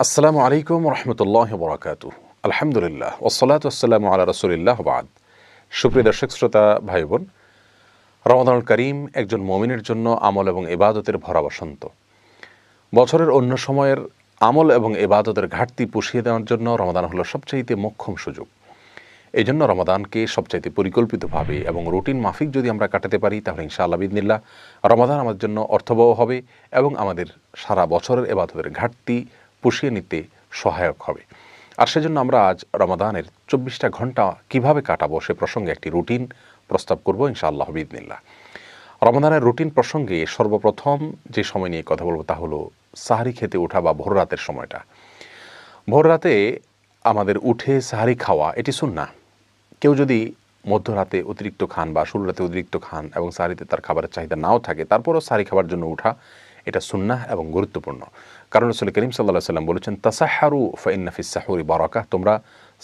আসসালামু আলাইকুম রহমতুল্লাহ বরাকাতুহ। আলহামদুলিল্লাহ ওসসালাতু ওয়াসসালামু আলা রাসূলিল্লাহ বাদ। সুপ্রিয় দর্শক শ্রোতা ভাই বোন, রমাদানুল করিম একজন মুমিনের জন্য আমল এবং ইবাদতের ভরা বসন্ত। বছরের অন্য সময়ের আমল এবং ইবাদতের ঘাটতি পুষিয়ে দেওয়ার জন্য রমাদান হলো সবচাইতে মোক্ষম সুযোগ। এই জন্য রমাদানকে সবচাইতে পরিকল্পিতভাবে এবং রুটিন মাফিক যদি আমরা কাটাতে পারি, তাহলে ইনশাআল্লাহ বিইذনিল্লাহ রমাদান আমাদের জন্য অর্থবহ হবে এবং আমাদের সারা বছরের ইবাদতের ঘাটতি পুষিয়ে নিতে সহায়ক হবে। আর সেজন্য আমরা আজ রমাদানের 24টা ঘন্টা কিভাবে কাটাবো সে প্রসঙ্গে একটি রুটিন প্রস্তাব করব ইনশাআল্লাহ বিইذনিল্লাহ। রমাদানের রুটিন প্রসঙ্গে সর্বপ্রথম যে সময় নিয়ে কথা বলবো তা হলো সাহরি খেতে ওঠা বা ভোর রাতের সময়টা। ভোর রাতে আমাদের উঠে সাহরি খাওয়া এটি সুন্নাহ। কেউ যদি মধ্যরাতে অতিরিক্ত খান বা শুরু রাতে অতিরিক্ত খান এবং সাহরিতে তার খাবারের চাহিদা নাও থাকে, তারপরও সাহরি খাবার জন্য উঠা এটা সুন্নাহ এবং গুরুত্বপূর্ণ। কারণ রাসূল করিম সাল্লাল্লাহু আলাইহি ওয়াসাল্লাম বলেছেন, তাসাহহারু ফাইন্না ফিস সাহুরি বারাকাহ, তোমরা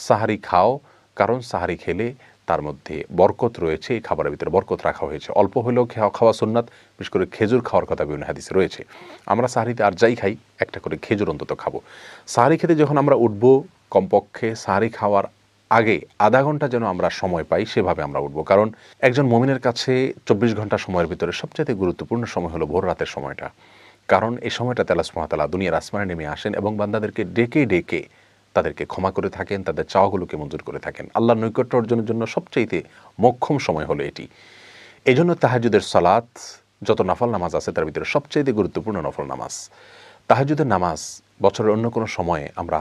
সাহরি খাও কারণ সাহরি খেলে তার মধ্যে বরকত রয়েছে, এই খাবারের ভিতরে বরকত রাখা হয়েছে। অল্প হলেও খাওয়া সুন্নাত, বিশেষ করে খেজুর খাওয়ার কথা বিভিন্ন হাদিসে রয়েছে। আমরা সাহরিতে আর যাই খাই, একটা করে খেজুর অন্তত খাবো। সাহরি খেতে যখন আমরা উঠবো, কমপক্ষে সাহরি খাওয়ার আগে আধা ঘন্টা যেন আমরা সময় পাই, সেভাবে আমরা উঠবো। কারণ একজন মুমিনের কাছে 24 ঘন্টা সময়ের ভিতরে সবচেয়ে গুরুত্বপূর্ণ সময় হলো ভোর রাতের সময়টা। কারণ এই সময়টাতে আল্লাহ সুবহানাহু ওয়া তাআলা দুনিয়ার আসমানে নেমে আসেন এবং বান্দাদেরকে ডেকে ডেকে তাদেরকে ক্ষমা করে থাকেন, তাদের চাওয়াগুলোকে মঞ্জুর করে থাকেন। আল্লাহর নৈকট্য অর্জনের জন্য সবচাইতে মোক্ষম সময় হলো এটি। এই জন্য তাহাজ্জুদের সালাত, যত নফল নামাজ আছে তার ভিতরে সবচাইতে গুরুত্বপূর্ণ নফল নামাজ। তাহাজ্জুদের নামাজ বছরের অন্য কোনো সময়ে আমরা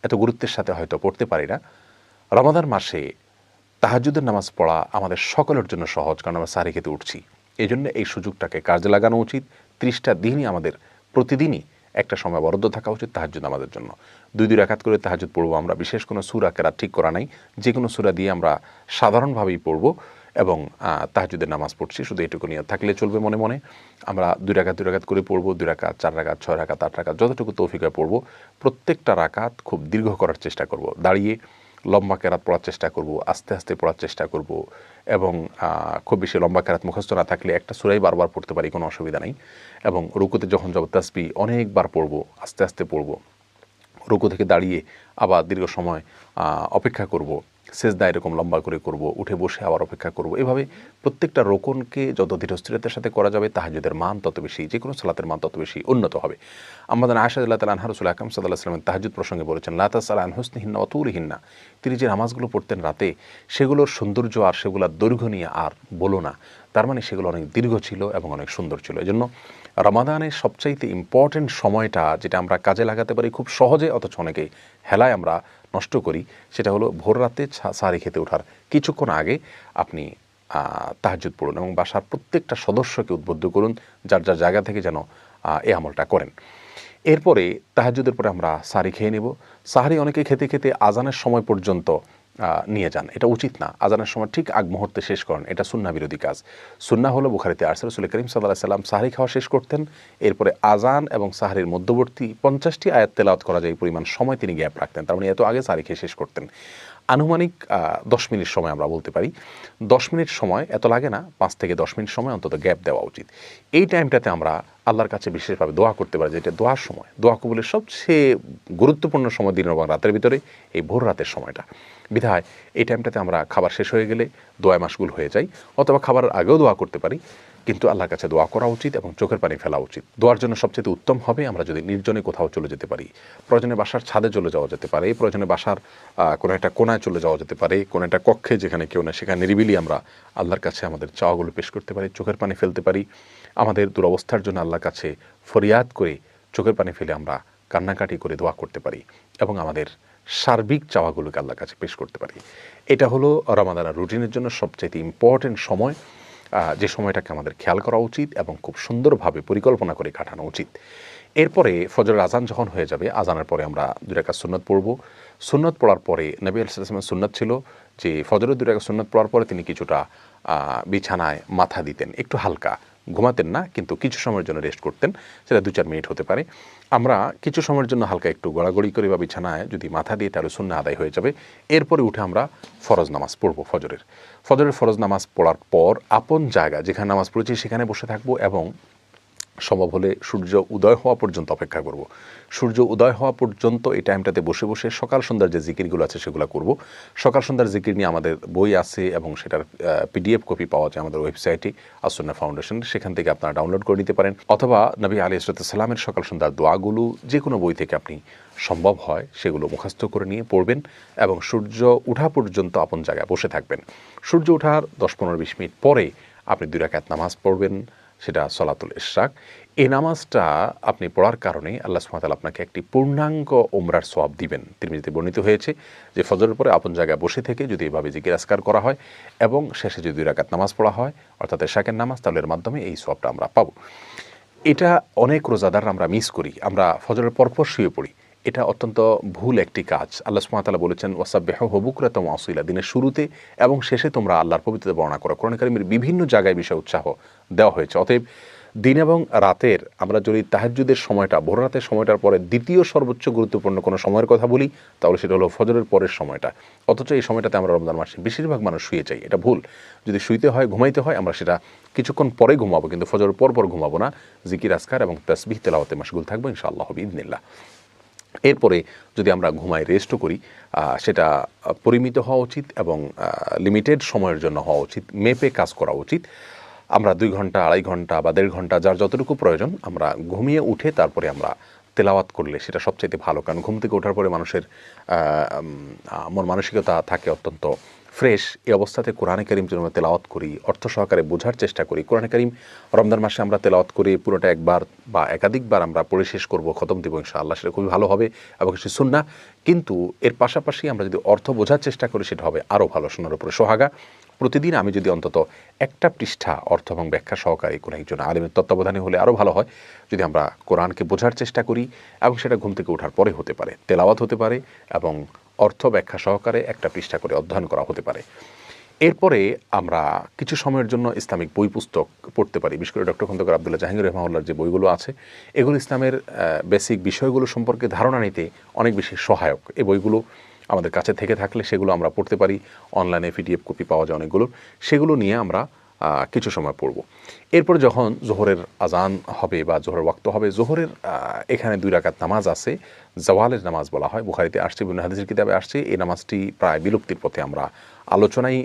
এত গুরুত্বের সাথে হয়তো পড়তে পারি না। রমাদান মাসে তাহাজ্জুদের নামাজ পড়া আমাদের সকলের জন্য সহজ, কারণ আমরা সাহরি খেতে উঠছি। এই জন্য এই সুযোগটাকে কাজে লাগানো উচিত। 30টা দিনই আমাদের প্রতিদিনই একটা সময় বরাদ্দ থাকা উচিত তাহাজ্জুদ নামাজের জন্য। 2 রাকাত করে তাহাজ্জুদ পড়বো আমরা। বিশেষ কোনো সূরা কেরাত ঠিক করা নাই, যে কোনো সূরা দিয়ে আমরা সাধারণভাবেই পড়বো এবং তাহাজ্জুদের নামাজ পড়ছি, শুধু এটুকু নিয়ত থাকলে চলবে মনে মনে। আমরা 2 রাকাত করে পড়বো, 2 রাকাত, 4 রাকাত, 6 রাকাত, 8 রাকাত, যতটুকু তৌফিক হয় পড়বো। প্রত্যেকটা রাকাত খুব দীর্ঘ করার চেষ্টা করব, দাঁড়িয়ে লম্বা কেরাত পড়ার চেষ্টা করব, আস্তে আস্তে পড়ার চেষ্টা করব এবং খুব বেশি লম্বা কেরাত মুখস্থ না থাকলে একটা সূরাই বারবার পড়তে পারি, কোনো অসুবিধা নেই। এবং রুকুতে যখন যাব তাসবিহ অনেকবার পড়ব, আস্তে আস্তে পড়ব। রুকু থেকে দাঁড়িয়ে আবার দীর্ঘ সময় অপেক্ষা করব, সেজদা এরকম লম্বা করে করব, উঠে বসে আবার অপেক্ষা করব। এভাবে প্রত্যেকটা রোকনকে যত ধীরস্থিরতার সাথে করা যাবে, তাহাজ্জুদের মান তত বেশি, যে কোনো সালাতের মান তত বেশি উন্নত হবে। আমাদের আয়েশা রাদিয়াল্লাহু তাআলা আনহা রাসূল আকরাম সাল্লাল্লাহু আলাইহি ওয়াসাল্লাম তাহাজ্জুদ প্রসঙ্গে বলেছেন, লা তাসআল আন হুসনিহিন্না ওয়া তুলিহিন্না, তিনি যে নামাজগুলো পড়তেন রাতে, সেগুলোর সৌন্দর্য আর সেগুলোর দৈর্ঘ্য নিয়ে আর বলো না। তার মানে সেগুলো অনেক দীর্ঘ ছিল এবং অনেক সুন্দর ছিল। এজন্য রমাদানের সবচাইতে ইম্পর্টেন্ট সময়টা যেটা আমরা কাজে লাগাতে পারি খুব সহজে, অথচ অনেকে হেলায় আমরা নষ্ট করি, সেটা হলো ভোর রাতে সাহরি খেতে ওঠার কিছুক্ষণ আগে আপনি তাহাজ্জুদ পড়ুন এবং বাসার প্রত্যেকটা সদস্যকে উদ্বুদ্ধ করুন যার যার জায়গা থেকে যেন এই আমলটা করেন। এরপরে তাহাজ্জুদের পরে আমরা সাহরি খেয়ে নেব। সাহরি অনেকে খেতে খেতে আজানের সময় পর্যন্ত নিয়ে যান, এটা উচিত না। আজানের সময় ঠিক আগ মুহূর্তে শেষ করেন, এটা সুন্নাহ বিরোধী কাজ। সুন্নাহ হলো বুখারীতে আসছে, রাসূল করিম সাল্লাল্লাহু আলাইহি ওয়াসাল্লাম সাহরি খাওয়া শেষ করতেন, এরপরে আজান এবং সাহরির মধ্যবর্তী 50টি আয়াত তেলাওয়াত করা যায় এই পরিমাণ সময় তিনি গ্যাপ রাখতেন। তার মানে এত আগে সাহরি খেয়ে শেষ করতেন। আনুমানিক 10 মিনিট সময় আমরা বলতে পারি। 10 মিনিট সময় এত লাগে না, 5 থেকে 10 মিনিট সময় অন্তত গ্যাপ দেওয়া উচিত। এই টাইমটাতে আমরা আল্লাহর কাছে বিশেষভাবে দোয়া করতে পারি, যেটা দোয়ার সময়, দোয়া কবুলের সবচেয়ে গুরুত্বপূর্ণ সময় দিনের এবং রাতের ভিতরে এই ভোর রাতের সময়টা। বিধায় এই টাইমটাতে আমরা খাবার শেষ হয়ে গেলে দোয়ায় মাশগুল হয়ে যাই, অথবা খাবারের আগেও দোয়া করতে পারি, কিন্তু আল্লাহর কাছে দোয়া করা উচিত এবং চোখের পানি ফেলা উচিত। দোয়ার জন্য সবচেয়ে উত্তম হবে আমরা যদি নির্জনে কোথাও চলে যেতে পারি। প্রয়োজনে বাসার ছাদে চলে যাওয়া যেতে পারে, প্রয়োজনে বাসার কোনো একটা কোনায় চলে যাওয়া যেতে পারে, কোনো একটা কক্ষে যেখানে কেউ না, সেখানে নিরিবিলি আমরা আল্লাহর কাছে আমাদের চাওয়াগুলো পেশ করতে পারি, চোখের পানি ফেলতে পারি। আমাদের দুরবস্থার জন্য আল্লাহর কাছে ফরিয়াদ করে চোখের পানি ফেলে আমরা কান্নাকাটি করে দোয়া করতে পারি এবং আমাদের সার্বিক চাওয়াগুলোকে আল্লাহর কাছে পেশ করতে পারি। এটা হলো রমাদানের রুটিনের জন্য সবচেয়ে ইম্পর্টেন্ট সময়, যে সময়টাকে আমাদের খেয়াল করা উচিত এবং খুব সুন্দরভাবে পরিকল্পনা করে কাটানো উচিত। এরপরে ফজরের আজান যখন হয়ে যাবে, আজানের পরে আমরা 2 রাকাত সুন্নাত পড়ব। সুন্নাত পড়ার পরে নবী আলাইহিস সালামের সুন্নাত ছিল যে ফজরের 2 রাকাত সুন্নাত পড়ার পরে তিনি কিছুটা বিছানায় মাথা দিতেন, একটু হালকা, ঘুমাতেন না, কিন্তু কিছু সময়ের জন্য রেস্ট করতেন, সেটা 2-4 মিনিট হতে পারে। আমরা কিছু সময়ের জন্য হালকা একটু গড়াগড়ি করে বা বিছানায় যদি মাথা দিয়ে, তাহলে সুন্নাহ আদায় হয়ে যাবে। এরপরে উঠে আমরা ফরজ নামাজ পড়ব। ফজরের ফরজ নামাজ পড়ার পর আপন জায়গা যেখানে নামাজ পড়েছি সেখানে বসে থাকবো এবং সম্ভব হলে সূর্য উদয় হওয়া পর্যন্ত অপেক্ষা করব। সূর্য উদয় হওয়া পর্যন্ত এই টাইমটাতে বসে বসে সকাল সন্ধ্যার যে জিকিরগুলো আছে সেগুলো করব। সকাল সন্ধ্যার জিকির নিয়ে আমাদের বই আছে এবং সেটার PDF কপি পাওয়া যায় আমাদের ওয়েবসাইটে আসুন্নাহ ফাউন্ডেশন, সেখান থেকে আপনারা ডাউনলোড করে নিতে পারেন, অথবা নবী আলাইহিস সালামের সকাল সন্ধ্যার দোয়াগুলো যে কোনো বই থেকে আপনি সম্ভব হয় সেগুলো মুখস্থ করে নিয়ে পড়বেন এবং সূর্য ওঠা পর্যন্ত আপন জায়গায় বসে থাকবেন। সূর্য ওঠার 10-15-20 মিনিট পরে আপনি 2 রাকাত নামাজ পড়বেন, সেটা সলাতুল ইশরাক। এই নামাজটা আপনি পড়ার কারণে আল্লাহ সুবহানাহু ওয়া তাআলা আপনাকে একটি পূর্ণাঙ্গ উমরার সওয়াব দিবেন। তিরমিজিতে বর্ণিত হয়েছে যে ফজরের পরে আপন জায়গায় বসে থেকে যদি এভাবে জিকির আজকার করা হয় এবং শেষে যদি 2 রাকাত নামাজ পড়া হয় অর্থাৎ ইশরাকের নামাজ, তাহলে এর মাধ্যমে এই সওয়াবটা আমরা পাবো। এটা অনেক রোজাদার আমরা মিস করি, আমরা ফজরের পরপর শুয়ে পড়ি। এটা অত্যন্ত ভুল একটি কাজ। আল্লাহ সুবহানাহু ওয়া তাআলা বলেছেন ওয়াসাব্বিহুহু বুকরাতাম ওয়া আসীলা, দিনের শুরুতে এবং শেষে তোমরা আল্লাহর পবিত্রতা বর্ণনা করো। কোরআন কারীমের বিভিন্ন জায়গায় বিষয়ে উৎসাহ দেওয়া হয়েছে। অতএব দিন এবং রাতের আমরা যদি তাহাজ্জুদের সময়টা, ভোর রাতের সময়টার পরে দ্বিতীয় সর্বোচ্চ গুরুত্বপূর্ণ কোনো সময়ের কথা বলি, তাহলে সেটা হলো ফজরের পরের সময়টা। অথচ এই সময়টাতে আমরা রমজান মাসে বেশিরভাগ মানুষ শুয়ে যাই, এটা ভুল। যদি শুইতে হয়, ঘুমাইতে হয়, আমরা সেটা কিছুক্ষণ পরে ঘুমাবো, কিন্তু ফজরের পর ঘুমাবো না। জিকির আজকার এবং তাসবিহ তেলাওয়াতে মাশগুল থাকবো ইনশাআল্লাহ বিইذনিল্লাহ। এরপরে যদি আমরা ঘুমাই, রেস্টও করি, সেটা পরিমিত হওয়া উচিত এবং লিমিটেড সময়ের জন্য হওয়া উচিত, মেপে কাজ করা উচিত। আমরা 2 ঘন্টা, 2.5 ঘন্টা বা 1.5 ঘন্টা যার যতটুকু প্রয়োজন আমরা ঘুমিয়ে উঠে তারপরে আমরা তেলাওয়াত করলে সেটা সবচাইতে ভালো। কারণ ঘুম থেকে ওঠার পরে মানুষের মন মানসিকতা থাকে অত্যন্ত ফ্রেশ। এই অবস্থাতে কোরআনে কারীম যদি আমরা তেলাওয়াত করি, অর্থ সহকারে বোঝার চেষ্টা করি, কোরআনে কারীম রমজান মাসে আমরা তেলাওয়াত করি পুরোটা একবার বা একাধিকবার আমরা পড়ে শেষ করব, খতম দেব ইনশাআল্লাহ, সেটা খুবই ভালো হবে এবং সে সুন্নাহ। কিন্তু এর পাশাপাশি আমরা যদি অর্থ বোঝার চেষ্টা করি সেটা হবে আরও ভালো, শোনার উপরে সোহাগা। প্রতিদিন আমি যদি অন্তত একটা পৃষ্ঠা অর্থ এবং ব্যাখ্যা সহকারে কোনো একজন আলেমের তত্ত্বাবধানে হলে আরও ভালো হয়। যদি আমরা কোরআনকে বোঝার চেষ্টা করি এবং সেটা ঘুম থেকে ওঠার পরে হতে পারে, তেলাওয়াত হতে পারে এবং অর্থ ব্যাখ্যা সহকারে একটা পৃষ্ঠা করে অধ্যয়ন করা হতে পারে। এরপরে আমরা কিছু সময়ের জন্য ইসলামিক বই পুস্তক পড়তে পারি। বিশেষ করে ডক্টর খন্দকার আব্দুল্লাহ জাহাঙ্গীর রহমাহুল্লাহর যে বইগুলো আছে, এগুলো ইসলামের বেসিক বিষয়গুলো সম্পর্কে ধারণা নিতে অনেক বেশি সহায়ক। এই বইগুলো আমাদের কাছে থেকে থাকলে সেগুলো আমরা পড়তে পারি। অনলাইনে PDF কপি পাওয়া যায় অনেকগুলো, সেগুলো নিয়ে আমরা কিছু সময় পড়ব। এরপর যখন জোহরের আজান হবে বা জোহরের ওয়াক্ত হবে, জোহরের এখানে 2 রাকাত নামাজ আছে, জাওয়ালের নামাজ বলা হয়, বুখারীতে আসছে, ইবনে হাদিসের কিতাবে আসছে। এই নামাজটি প্রায় বিলুপ্তির পথে, আমরা আলোচনায়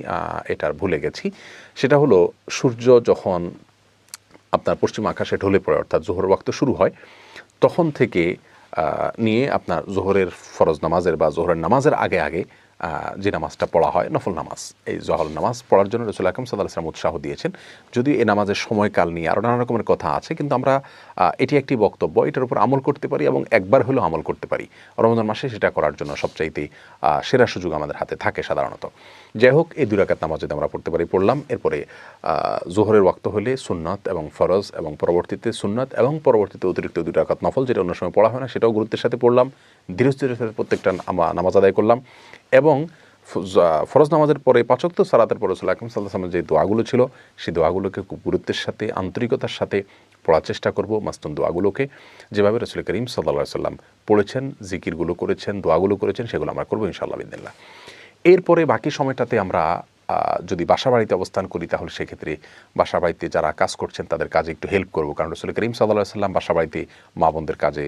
এটার ভুলে গেছি। সেটা হলো সূর্য যখন আপনার পশ্চিম আকাশে ঢলে পড়ে, অর্থাৎ জোহরের ওয়াক্ত শুরু হয়, তখন থেকে নিয়ে আপনার জোহরের ফরজ নামাজের বা জোহরের নামাজের আগে আগে যে নামাজটা পড়া হয় নফল নামাজ, এই জোহর নামাজ পড়ার জন্য রাসূল আকরাম সাল্লাল্লাহু আলাইহি ওয়াসাল্লাম উৎসাহ দিয়েছেন। যদিও এই নামাজের সময়কাল নিয়ে আরও নানা রকমের কথা আছে, কিন্তু আমরা এটি একটি বক্তব্য, এটার উপর আমল করতে পারি এবং একবার হলেও আমল করতে পারি। রমজান মাসে সেটা করার জন্য সবচাইতে সেরা সুযোগ আমাদের হাতে থাকে সাধারণত। যাই হোক, এই 2 রাকাত নামাজ যদি আমরা পড়তে পারি, পড়লাম। এরপরে জোহরের ওয়াক্ত হলে সুন্নাত এবং ফরজ এবং পরবর্তীতে সুন্নাত এবং পরবর্তীতে অতিরিক্ত 2 রাকাত নফল, যেটা অন্য সময় পড়া হয় না, সেটাও গুরুত্বের সাথে পড়লাম। ধীরে ধীরে সাথে প্রত্যেকটা নামাজ আদায় করলাম এবং ফরজ নামাজের পরে 5 ওয়াক্ত সালাতের পরে রাসূল আকরাম সাল্লাল্লাহু আলাইহি ওয়াসাল্লাম যে দোয়াগুলো ছিল, সেই দোয়াগুলোকে খুব গুরুত্বের সাথে, আন্তরিকতার সাথে পড়ার চেষ্টা করব। মাসনুন দোয়াগুলোকে যেভাবে রাসূল করিম সাল্লাল্লাহু আলাইহি ওয়াসাল্লাম পড়েছেন, জিকিরগুলো করেছেন, দোয়াগুলো করেছেন, সেগুলো আমরা করব ইনশাআল্লাহ বিইذনিল্লাহ। এরপরে বাকি সময়টাতে আমরা যদি বাসা বাড়িতে অবস্থান করি, তাহলে সেক্ষেত্রে বাসা বাড়িতে যারা কাজ করছেন তাদের কাজে একটু হেল্প করব। কারণ রাসূল করিম সাল্লাল্লাহু আলাইহি ওয়াসাল্লাম বাসা বাড়িতে মা বোনদের কাজে,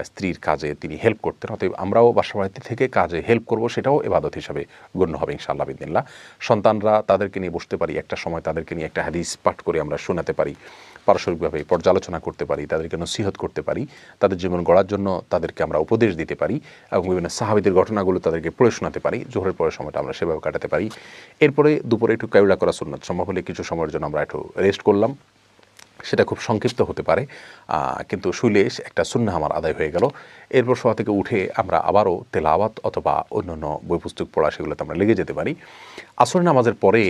স্ত্রীর কাজে তিনি হেল্প করতেন। অতএব আমরাও বাসা বাড়িতে থেকে কাজে হেল্প করব, সেটাও ইবাদত হিসাবে গণ্য হবে ইনশাআল্লাহ বিইذনিল্লাহ। সন্তানরা, তাদেরকে নিয়ে বসতে পারি, একটা সময় তাদেরকে নিয়ে একটা হাদিস পাঠ করে আমরা শোনাতে পারি, পারস্পরিকভাবে পর্যালোচনা করতে পারি, তাদেরকে নসিহত করতে পারি, তাদের জীবন গড়ার জন্য তাদেরকে আমরা উপদেশ দিতে পারি এবং বিভিন্ন সাহাবীদের ঘটনাগুলো তাদেরকে পড়ে শোনাতে পারি। জোহরের পরের সময়টা আমরা সেভাবে কাটাতে পারি। এরপরে দুপুরে একটু কাইলুলা করা সুন্নাত, সম্ভব হলে কিছু সময়ের জন্য আমরা একটু রেস্ট করলাম। সেটা খুব সংক্ষিপ্ত হতে পারে, কিন্তু শুইলে একটা সুন্নাহ আমার আদায় হয়ে গেল। এরপর শোয়া থেকে উঠে আমরা আবারও তেলাওয়াত অথবা অন্যান্য বই পুস্তক পড়া, সেগুলোতে আমরা লেগে যেতে পারি। আসর নামাজের পরে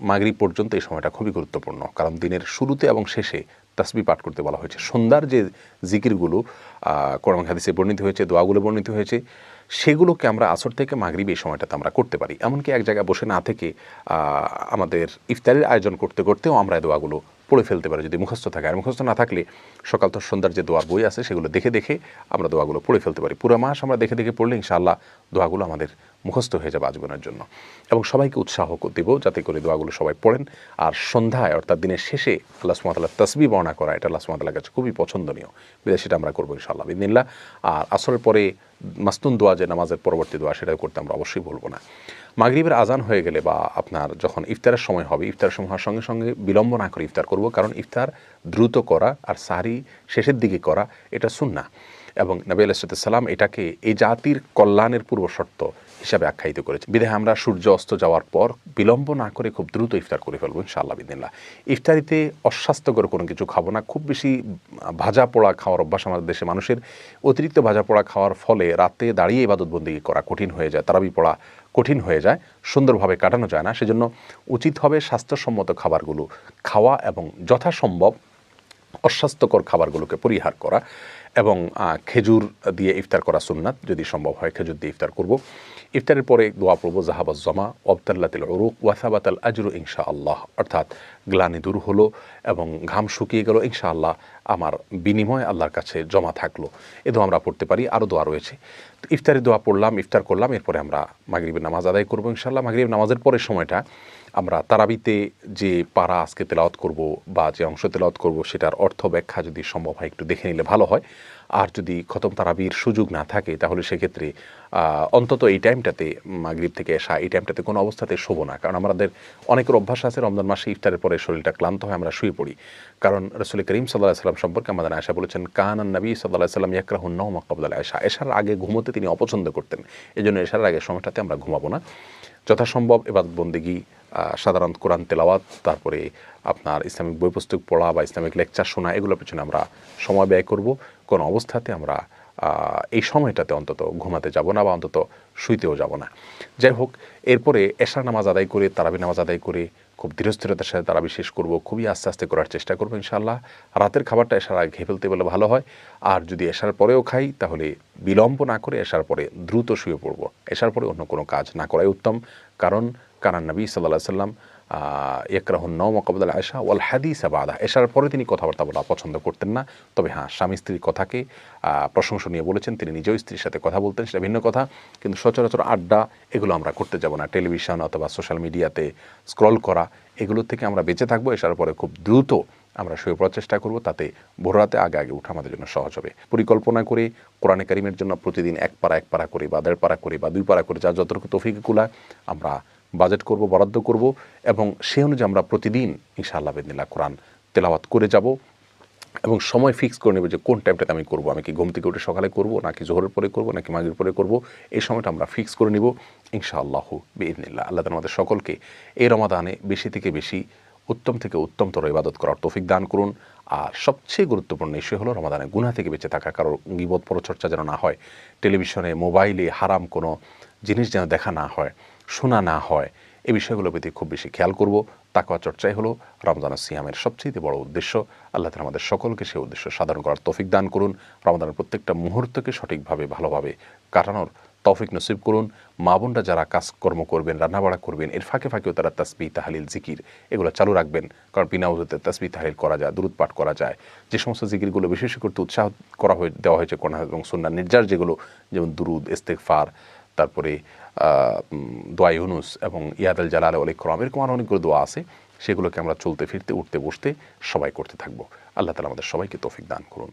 মাগরিব পর্যন্ত এই সময়টা খুবই গুরুত্বপূর্ণ, কারণ দিনের শুরুতে এবং শেষে তাসবিহ পাঠ করতে বলা হয়েছে। সন্ধ্যার যে জিকিরগুলো কোরআন হাদিসে বর্ণিত হয়েছে, দোয়াগুলো বর্ণিত হয়েছে, সেগুলোকে আমরা আসর থেকে মাগরিব এই সময়টাতে আমরা করতে পারি। এমনকি এক জায়গায় বসে না থেকে আমাদের ইফতারের আয়োজন করতে করতেও আমরা এই দোয়াগুলো পড়ে ফেলতে পারি যদি মুখস্থ থাকে। আর মুখস্থ না থাকলে সকাল তো সন্ধ্যার যে দোয়ার বই আছে সেগুলো দেখে দেখে আমরা দোয়াগুলো পড়ে ফেলতে পারি। পুরো মাস আমরা দেখে দেখে পড়লে ইনশাআল্লাহ দোয়াগুলো আমাদের মুখস্থ হয়ে যাবে আজীবনের জন্য। এবং সবাইকে উৎসাহ দেব যাতে করে দোয়াগুলো সবাই পড়েন। আর সন্ধ্যায় অর্থাৎ দিনের শেষে আল্লাহ সুবহানাহু ওয়া তাআলার তাসবিহ বর্ণনা করা, এটা আল্লাহ সুবহানাহু ওয়া তাআলার কাছে খুবই পছন্দনীয়, বিধায় সেটা আমরা করবো ইনশাআল্লাহ বিইذنিল্লাহ। আর আসরের পরে মাসনুন দোয়া, যে নামাজের পরবর্তী দোয়া, সেটাও করতে আমরা অবশ্যই ভুলব না। মাগরিবের আজান হয়ে গেলে বা আপনার যখন ইফতারের সময় হবে, ইফতারের সময় হওয়ার সঙ্গে সঙ্গে বিলম্ব না করে ইফতার করব, কারণ ইফতার দ্রুত করা আর সাহরি শেষের দিকে করা এটা সুন্নাহ। এবং নবী আলাইহিস সালাম এটাকে এই জাতির কল্যাণের পূর্ব শর্ত হিসাবে আখ্যায়িত করেছে, বিধায় আমরা সূর্য অস্ত যাওয়ার পর বিলম্ব না করে খুব দ্রুত ইফতার করে ফেলবো ইনশাআল্লাহ বিইذনিল্লাহ। ইফতারিতে অস্বাস্থ্যকর কোনো কিছু খাবো না। খুব বেশি ভাজা পোড়া খাওয়ার অভ্যাস আমাদের দেশে মানুষের, অতিরিক্ত ভাজা পোড়া খাওয়ার ফলে রাতে দাঁড়িয়ে ইবাদত বন্দেগী করা কঠিন হয়ে যায়, তারাবি পড়া কঠিন হয়ে যায়, সুন্দরভাবে কাটানো যায় না। সেজন্য উচিত হবে স্বাস্থ্যসম্মত খাবারগুলো খাওয়া এবং যথাসম্ভব অস্বাস্থ্যকর খাবারগুলোকে পরিহার করা। এবং খেজুর দিয়ে ইফতার করা সুন্নাত, যদি সম্ভব হয় খেজুর দিয়ে ইফতার করব। ইফতারের পরে দোয়া পড়ব জাহাবাজ জামা ওয়াবতাল্লাতিল উরুক ওয়াসাবাতাল আজরু ইনশাআল্লাহ, অর্থাৎ গ্লানি দূর হলো এবং ঘাম শুকিয়ে গেল, ইনশাআল্লাহ আমার বিনিময় আল্লাহর কাছে জমা থাকলো। এ দোয়া আমরা পড়তে পারি। আরও দোয়া রয়েছে। তো ইফতারের দোয়া পড়লাম, ইফতার করলাম, এরপরে আমরা মাগরিবের নামাজ আদায় করব ইনশাআল্লাহ। মাগরিবের নামাজের পরের সময়টা আমরা তারাবিতে যে পারা আজকে তেলাওয়াত করব বা যে অংশ তেলাওয়াত করব সেটার অর্থ ব্যাখ্যা যদি সম্ভব হয় একটু দেখে নিলে ভালো হয়। আর যদি খতম তারাবির সুযোগ না থাকে তাহলে সেক্ষেত্রে অন্তত এই টাইমটাতে, মাগরিব থেকে এশা, এই টাইমটাতে কোনো অবস্থাতে শোব না। কারণ আমাদের অনেকের অভ্যাস আছে রমজান মাসে ইফতারের পরে শরীরটা ক্লান্ত হয়, আমরা শুয়ে পড়ি। কারণ রাসূল করিম সাল্লাল্লাহু আলাইহি ওয়াসাল্লাম সম্পর্কে আমাদের আয়েশা বলেছেন, কানান নবী সাল্লাল্লাহু আলাইহি ওয়াসাল্লাম ইয়াকরাহুন নাওমা ক্বাবলা আয়েশা, এশার আগে ঘুমোতে তিনি অপছন্দ করতেন। এজন্য এশার আগে সময়টাতে আমরা ঘুমাবো না। যথাসম্ভব ইবাদত বন্দেগী, সাধারণ কোরআন তেলাওয়াত, তারপরে আপনার ইসলামিক বই পুস্তক পড়া বা ইসলামিক লেকচার শোনা, এগুলোর পেছনে আমরা সময় ব্যয় করব। কোনো অবস্থাতে আমরা এই সময়টাতে অন্তত ঘুমাতে যাব না বা অন্তত শুইতেও যাব না। যাই হোক, এরপরে এশার নামাজ আদায় করে, তারাবি নামাজ আদায় করে খুব ধীরস্থিরতার সাথে তারাবি শেষ করব, খুবই আস্তে আস্তে করার চেষ্টা করবো ইনশাআল্লাহ। রাতের খাবারটা এশার আগে খেয়ে ফেলতে বলে ভালো হয়। আর যদি এশার পরেও খাই তাহলে বিলম্ব না করে এশার পরে দ্রুত শুয়ে পড়ব। এশার পরে অন্য কোনো কাজ না করাই উত্তম। কারণ কানান নবী সাল্লাল্লাহু আলাইহি ওয়াসাল্লাম ইয়াকরাহুন নাওমা ক্বাবলা আয়েশা ওয়াল হাদিসা বাদা, এশার পরে তিনি কথাবার্তা বলা পছন্দ করতেন না। তবে হ্যাঁ, স্বামী স্ত্রীর কথাকে প্রশংসনীয় বলেছেন, তিনি নিজেও স্ত্রীর সাথে কথা বলতেন, সেটা ভিন্ন কথা। কিন্তু সচরাচর আড্ডা এগুলো আমরা করতে যাব না। টেলিভিশন অথবা সোশ্যাল মিডিয়াতে স্ক্রল করা, এগুলোর থেকে আমরা বেঁচে থাকবো। এশার পরে খুব দ্রুত আমরা শুয়ে পড়ার চেষ্টা করব, তাতে ভোর রাতে আগে আগে উঠা আমাদের জন্য সহজ হবে। পরিকল্পনা করে কোরআনে কারিমের জন্য প্রতিদিন এক পারা করে বা 1.5 পারা করে বা 2 পারা করে, যার যতটুকু তৌফিক কুলায় আমরা বাজেট করব, বরাদ্দ করব এবং সেই অনুযায়ী আমরা প্রতিদিন ইনশাআল্লাহ বিইذনিল্লাহ কোরআন তেলাওয়াত করে যাব। এবং সময় ফিক্স করে নেব যে কোন টাইমটাতে আমি করব। আমি কি ঘুম থেকে উঠে সকালে করব, নাকি জোহরের পরে করব, নাকি মাগরিবের পরে করব, এই সময়টা আমরা ফিক্স করে নিব ইনশাআল্লাহ বিইذনিল্লাহ। আল্লাহ তাআলা আমাদের সকলকে এই রমাদানে বেশি থেকে বেশি, উত্তম থেকে উত্তমতর ইবাদত করার তৌফিক দান করুন। আর সবচেয়ে গুরুত্বপূর্ণ বিষয় হলো রমাদানে গুনাহ থেকে বেঁচে থাকা, কারো গীবত পরচর্চা যেন না হয়, টেলিভিশনে মোবাইলে হারাম কোনো জিনিস যেন দেখা না হয়, শোনা না হয়, এই বিষয়গুলোর প্রতি খুব বেশি খেয়াল করব। তাকওয়া চর্চাই হলো রমজানের সিয়ামের সবচেয়ে বড় উদ্দেশ্য। আল্লাহ তাআলা আমাদের সকলকে সেই উদ্দেশ্য সাধন করার তৌফিক দান করুন। রমজানের প্রত্যেকটা মুহূর্তকে সঠিকভাবে ভালোভাবে কাটানোর তৌফিক নসিব করুন। মা বোনরা যারা কাজকর্ম করবেন, রান্নাবাড়া করবেন, এর ফাঁকে ফাঁকেও তারা তাসবিহ, তাহলিল, জিকির এগুলো চালু রাখবেন। কারণ বিনা উযুতে তাসবিহ তাহলিল করা যায়, দুরূদ পাঠ করা যায়। যে সমস্ত জিকিরগুলো বিশেষ করতে উৎসাহ দেওয়া হয়েছে কোরআন এবং সুন্নাহ নির্যাস, যেগুলো যেমন দুরুদ, ইস্তেগফার, তারপরে দোয়া ইউনুস এবং ইয়াদাল জালাল ওয়াল ইকরাম, এরকম আরও অনেকগুলো দোয়া আছে। সেগুলোকে আমরা চলতে ফিরতে, উঠতে বসতে সবাই করতে থাকবো। আল্লাহ তাআলা আমাদের সবাইকে তৌফিক দান করুন।